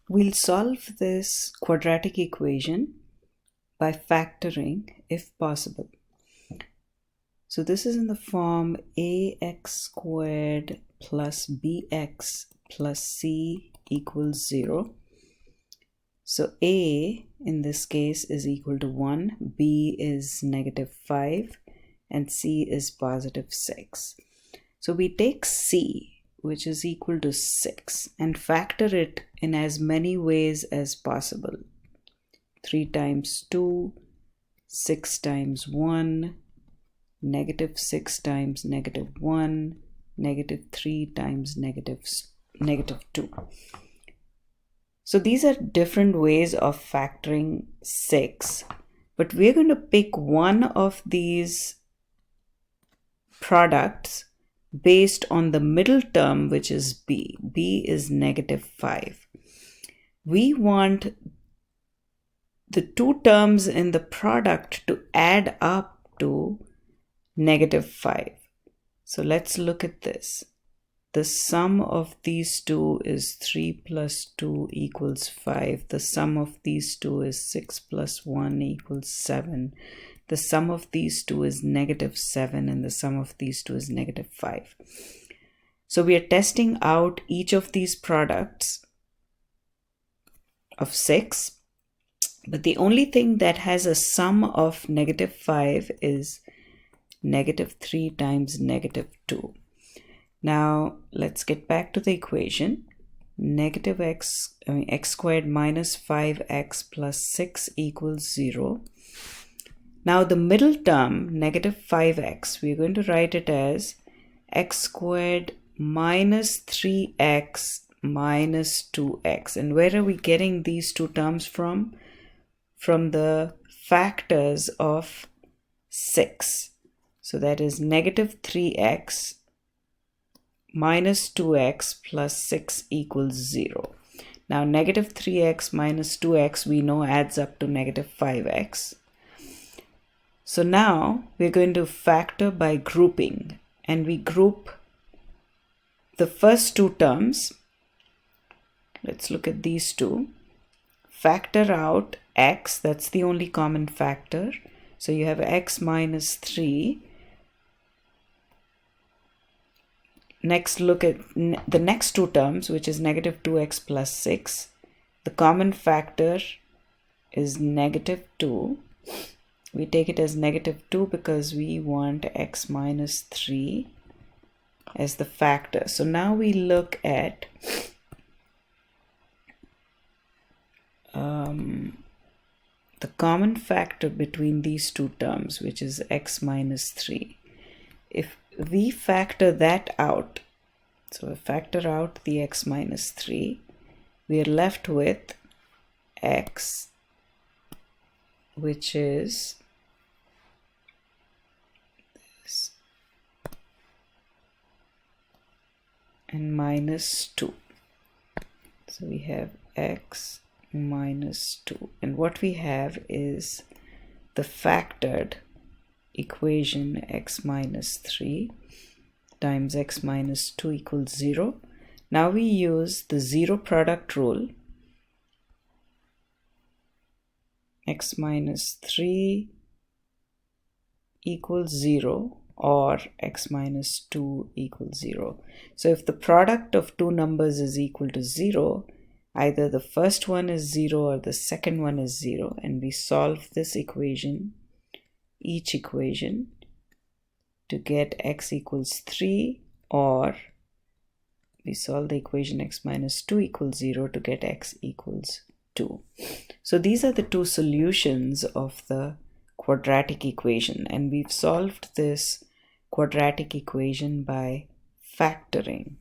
We'll solve this quadratic equation by factoring if possible. So this is in the form ax squared plus bx plus c equals 0. So a in this case is equal to 1, b is -5, and c is +6. So we take c, which is equal to 6, and factor it in as many ways as possible. 3 times 2, 6 times 1, -6 times -1, -3 times -2. So these are different ways of factoring 6, but we're going to pick one of these products based on the middle term, which is b. b is -5. We want the two terms in the product to add up to -5. So let's look at this. The sum of these two is 3 plus 2 equals 5. The sum of these two is 6 plus 1 equals 7. The sum of these two is -7, and the sum of these two is -5. So we are testing out each of these products of 6, but the only thing that has a sum of -5 is -3 times -2. Now let's get back to the equation. X squared minus 5x plus 6 equals 0. Now the middle term, -5x, we're going to write it as x squared minus 3x minus 2x. And where are we getting these two terms from? From the factors of 6. So that is -3x minus 2x plus 6 equals 0. Now -3x minus 2x we know adds up to -5x. So now we're going to factor by grouping, and we group the first two terms. Let's look at these two. Factor out x, that's the only common factor. So you have x minus 3. Next, look at the next two terms, which is -2x plus 6. The common factor is -2. We take it as -2 because we want x minus 3 as the factor. So now we look at the common factor between these two terms, which is x minus 3. If we factor that out, so we factor out the x minus 3, we are left with x, which is this, and minus 2. So we have x minus 2, and what we have is the factored equation x minus 3 times x minus 2 equals 0. Now we use the zero product rule. X minus 3 equals 0, or x minus 2 equals 0. So if the product of two numbers is equal to 0, either the first one is 0 or the second one is 0, and we solve this equation, each equation, to get x equals 3, or we solve the equation x minus 2 equals 0 to get x equals 2. So these are the two solutions of the quadratic equation, and we've solved this quadratic equation by factoring.